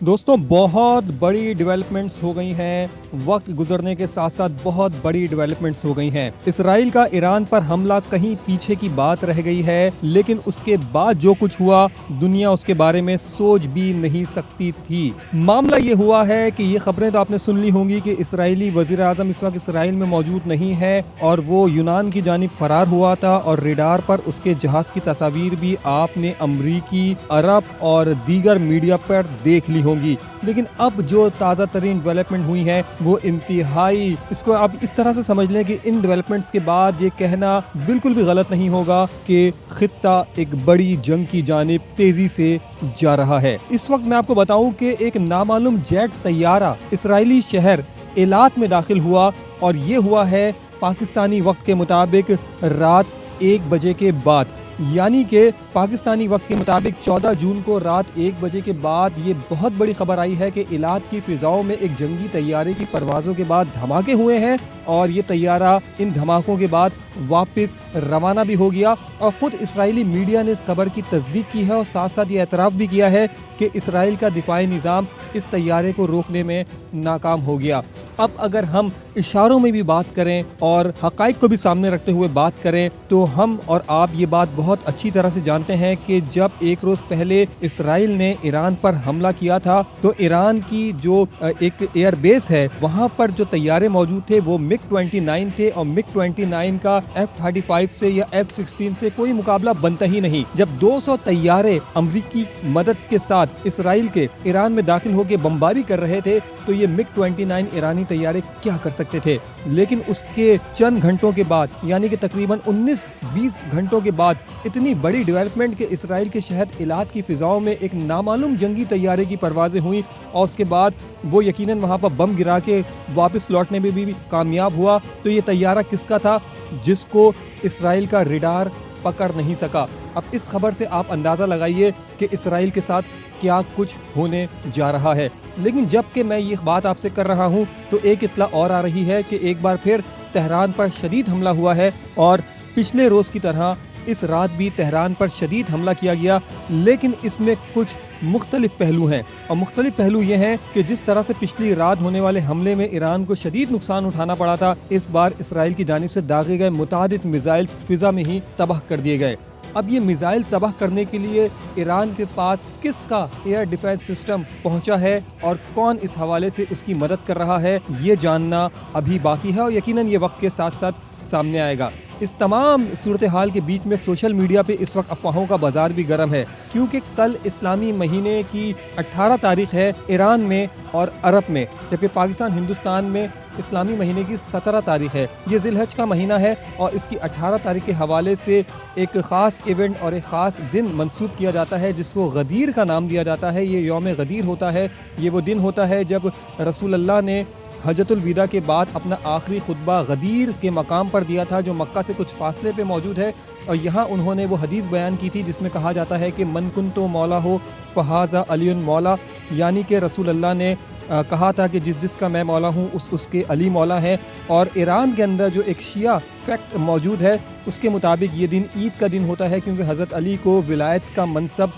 दोस्तों बहुत बड़ी डेवलपमेंट्स हो गई हैं। वक्त गुजरने के साथ साथ बहुत बड़ी डेवलपमेंट्स हो गई हैं। इसराइल का ईरान पर हमला कहीं पीछे की बात रह गई है, लेकिन उसके बाद जो कुछ हुआ दुनिया उसके बारे में सोच भी नहीं सकती थी। मामला ये हुआ है कि ये खबरें तो आपने सुन ली होंगी कि इसराइली वजीर आजम इस वक्त इसराइल में मौजूद नहीं है और वो यूनान की जानिब फरार हुआ था और रेडार पर उसके जहाज की तस्वीर भी आपने अमरीकी, अरब और दीगर मीडिया पर देख ली होंगी। लेकिन अब जो ताज़ा तरीन डेवलपमेंट हुई है वो इंतहाई, इसको आप इस तरह से समझ लें कि इन डेवलपमेंट्स के बाद ये कहना बिल्कुल भी गलत नहीं होगा कि खित्ता एक बड़ी जंग की जानिब तेजी से जा रहा है। इस वक्त मैं आपको बताऊं कि एक नामालूम जेट तैयारा इसराइली शहर एलात में दाखिल हुआ और ये हुआ है पाकिस्तानी वक्त के मुताबिक रात 1 बजे के बाद, यानी कि पाकिस्तानी वक्त के मुताबिक 14 जून को रात 1 बजे के बाद ये बहुत बड़ी खबर आई है कि इलात की फिजाओं में एक जंगी तैयारे की परवाज़ों के बाद धमाके हुए हैं और ये तैयारा इन धमाकों के बाद वापस रवाना भी हो गया। और ख़ुद इसराइली मीडिया ने इस खबर की तस्दीक की है और साथ साथ ये एतराफ़ भी किया है कि इसराइल का दिफाई निज़ाम इस तैयारे को रोकने में नाकाम हो गया। अब अगर हम इशारों में भी बात करें और हक़ाइक़ को भी सामने रखते हुए बात करें तो हम और आप ये बात बहुत अच्छी तरह से जानते हैं कि जब एक रोज़ पहले इसराइल ने ईरान पर हमला किया था तो ईरान की जो एक एयर बेस है वहाँ पर जो तैयारे मौजूद थे वो MiG-29 थे और MiG-29 का F-35 से या F-16 से कोई मुकाबला बनता ही नहीं। जब 200 तैयारे अमरीकी मदद के साथ इसराइल के ईरान में दाखिल होकर बमबारी कर रहे थे तो ये MiG-29 ईरानी तैयारे क्या कर सकते थे। लेकिन उसके चंद घंटों के बाद, यानी कि तकरीबन 19-20 घंटों के बाद इतनी बड़ी डेवलपमेंट के इसराइल के शहर इलात की फिजाओं में एक नामालूम जंगी तैयारे की परवाज़ें हुई और उसके बाद वो यकीनन वहाँ पर बम गिरा के वापस लौटने में भी कामयाब हुआ। तो ये तैयारा किसका था जिसको इसराइल का रेडार पकड़ नहीं सका। अब इस खबर से आप अंदाज़ा लगाइए कि इसराइल के साथ क्या कुछ होने जा रहा है। लेकिन जब कि मैं ये बात आपसे कर रहा हूँ तो एक इत्तला और आ रही है कि एक बार फिर तेहरान पर शदीद हमला हुआ है और पिछले रोज़ की तरह इस रात भी तेहरान पर शदीद हमला किया गया। लेकिन इसमें कुछ मुख्तलिफ पहलू हैं और मुख्तलिफ पहलू ये हैं कि जिस तरह से पिछली रात होने वाले हमले में ईरान को शदीद नुकसान उठाना पड़ा था, इस बार इसराइल की जानिब से दागे गए मुतादिद मिसाइल्स फिजा में ही तबाह कर दिए गए। अब ये मिसाइल तबाह करने के लिए ईरान के पास किसका एयर डिफेंस सिस्टम पहुंचा है और कौन इस हवाले से उसकी मदद कर रहा है, ये जानना अभी बाकी है और यकीनन ये वक्त के साथ साथ सामने आएगा। इस तमाम सूरत हाल के बीच में सोशल मीडिया पे इस वक्त अफवाहों का बाजार भी गर्म है, क्योंकि कल इस्लामी महीने की 18 तारीख है ईरान में और अरब में, जबकि पाकिस्तान हिंदुस्तान में इस्लामी महीने की 17 तारीख है। ये ज़िलहज का महीना है और इसकी 18 तारीख के हवाले से एक ख़ास इवेंट और एक ख़ास दिन मंसूब किया जाता है जिसको गदीर का नाम दिया जाता है। ये यौम गदीर होता है। ये वो दिन होता है जब रसूल अल्लाह ने हजतुल विदा के बाद अपना आखिरी खुतबा गदीर के मकाम पर दिया था जो मक्का से कुछ फासले पे मौजूद है और यहाँ उन्होंने वो हदीस बयान की थी जिसमें कहा जाता है कि मन कुन तो मौला हो फ़हाज़ा अलीउन मौला, यानी कि रसूल अल्लाह ने कहा था कि जिसका मैं मौला हूँ उसके अली मौला है। और ईरान के अंदर जो एक शिया फैक्ट मौजूद है उसके मुताबिक ये दिन ईद का दिन होता है क्योंकि हज़रत अली को विलायत का मनसब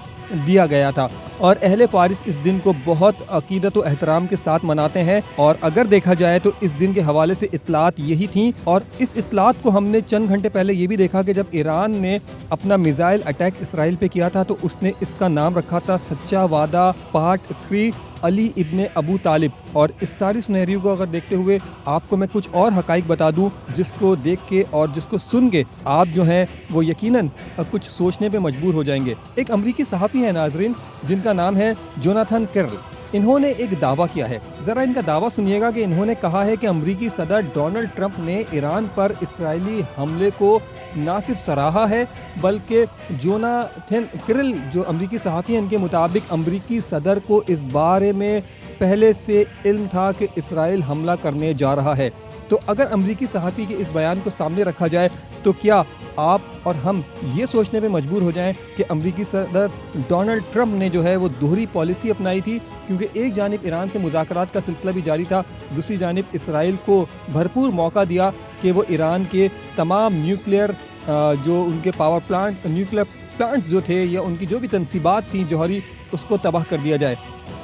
दिया गया था और अहले फ़ारिस इस दिन को बहुत अकीदत व एहतराम के साथ मनाते हैं। और अगर देखा जाए तो इस दिन के हवाले से इत्तलात यही थी और इस इत्तलात को हमने चंद घंटे पहले ये भी देखा कि जब ईरान ने अपना मिसाइल अटैक इसराइल पे किया था तो उसने इसका नाम रखा था सच्चा वादा पार्ट 3 अली इब्ने अबू तालिब। और इस सारी सिनेरियो को अगर देखते हुए आपको मैं कुछ और हक़ाइक़ बता दूं जिसको देख के और जिसको सुन के आप जो हैं वो यकीनन कुछ सोचने पे मजबूर हो जाएंगे। एक अमरीकी सहाफ़ी है नाज़रीन जिनका नाम है जोनाथन केरल। इन्होंने एक दावा किया है, ज़रा इनका दावा सुनिएगा कि इन्होंने कहा है कि अमरीकी सदर डोनाल्ड ट्रंप ने ईरान पर इसराइली हमले को ना सिर्फ सराहा है बल्कि जोनाथन केरल जो अमरीकी सहाफ़ी हैं इनके मुताबिक अमरीकी सदर को इस बारे में पहले से इल्म था कि इसराइल हमला करने जा रहा है। तो अगर अमरीकी सहाफ़ी के इस बयान को सामने रखा जाए तो क्या आप और हम ये सोचने पे मजबूर हो जाएं कि अमरीकी सदर डोनाल्ड ट्रंप ने जो है वो दोहरी पॉलिसी अपनाई थी, क्योंकि एक जानिब ईरान से मुज़ाकरात का सिलसिला भी जारी था, दूसरी जानिब इसराइल को भरपूर मौका दिया कि वो ईरान के तमाम न्यूक्लियर जो उनके पावर प्लांट न्यूक्लियर प्लांट्स जो थे या उनकी जो भी तनसीबात थी जौहरी उसको तबाह कर दिया जाए।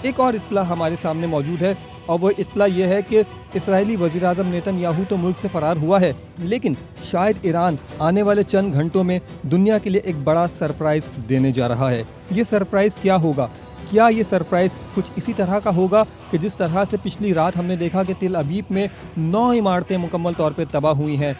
ایک اور اطلاع ہمارے سامنے موجود ہے اور وہ اطلاع یہ ہے کہ اسرائیلی وزیر اعظم نیتن یاہو تو ملک سے فرار ہوا ہے، لیکن شاید ایران آنے والے چند گھنٹوں میں دنیا کے لیے ایک بڑا سرپرائز دینے جا رہا ہے۔ یہ سرپرائز کیا ہوگا؟ کیا یہ سرپرائز کچھ اسی طرح کا ہوگا کہ جس طرح سے پچھلی رات ہم نے دیکھا کہ تل ابیب میں 9 عمارتیں مکمل طور پہ تباہ ہوئی ہیں،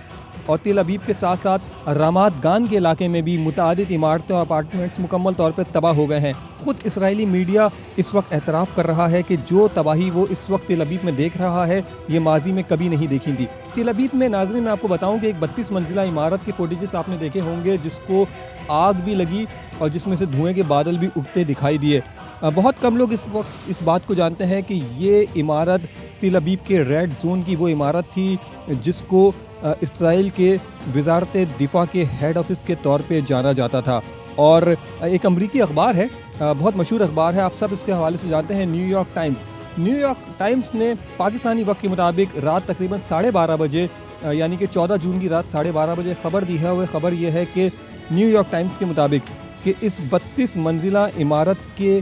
اور تل ابیب کے ساتھ ساتھ رامات گان کے علاقے میں بھی متعدد عمارتیں اور اپارٹمنٹس مکمل طور پہ تباہ ہو گئے ہیں۔ خود اسرائیلی میڈیا اس وقت اعتراف کر رہا ہے کہ جو تباہی وہ اس وقت تل ابیب میں دیکھ رہا ہے یہ ماضی میں کبھی نہیں دیکھی تھی۔ تل ابیب میں ناظرین میں آپ کو بتاؤں کہ ایک 32 منزلہ عمارت کے فوٹیجز آپ نے دیکھے ہوں گے جس کو آگ بھی لگی اور جس میں سے دھوئیں کے بادل بھی اٹھتے دکھائی دیے۔ بہت کم لوگ اس وقت اس بات کو جانتے ہیں کہ یہ عمارت تل ابیب کے ریڈ زون کی وہ عمارت تھی جس کو اسرائیل کے وزارت دفاع کے ہیڈ آفس کے طور پہ جانا جاتا تھا، اور ایک امریکی اخبار ہے، بہت مشہور اخبار ہے، آپ سب اس کے حوالے سے جانتے ہیں، new York Times. New York Times نے پاکستانی وقت کے مطابق رات تقریباً 12:30 بجے یعنی کہ 14 جون کی رات 12:30 بجے خبر دی ہے، وہ خبر یہ ہے کہ نیو یارک ٹائمز کے مطابق کہ اس 32 منزلہ عمارت کے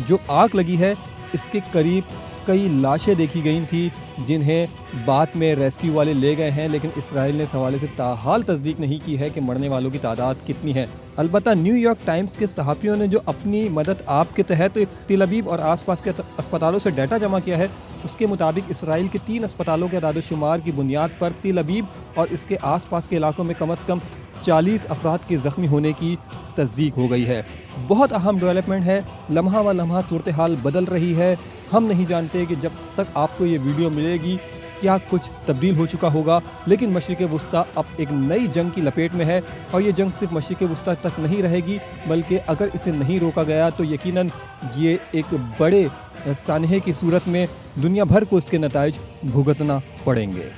جو آگ لگی ہے اس کے قریب کئی لاشیں دیکھی گئی تھیں جنہیں بعد میں ریسکیو والے لے گئے ہیں، لیکن اسرائیل نے اس حوالے سے تاحال تصدیق نہیں کی ہے کہ مرنے والوں کی تعداد کتنی ہے۔ البتہ نیو یارک ٹائمز کے صحافیوں نے جو اپنی مدد آپ کے تحت تل ابیب اور آس پاس کے اسپتالوں سے ڈیٹا جمع کیا ہے اس کے مطابق اسرائیل کے 3 اسپتالوں کے اعداد و شمار کی بنیاد پر تل ابیب اور اس کے آس پاس کے علاقوں میں کم از کم 40 افراد کے زخمی ہونے کی تصدیق ہو گئی ہے۔ بہت اہم ڈیولپمنٹ ہے، لمحہ و لمحہ صورتحال بدل رہی ہے، ہم نہیں جانتے کہ جب تک آپ کو یہ ویڈیو ملے گی کیا کچھ تبدیل ہو چکا ہوگا، لیکن مشرق وسطیٰ اب ایک نئی جنگ کی لپیٹ میں ہے، اور یہ جنگ صرف مشرق وسطیٰ تک نہیں رہے گی بلکہ اگر اسے نہیں روکا گیا تو یقیناً یہ ایک بڑے سانحے کی صورت میں دنیا بھر کو اس کے نتائج بھگتنا پڑیں گے۔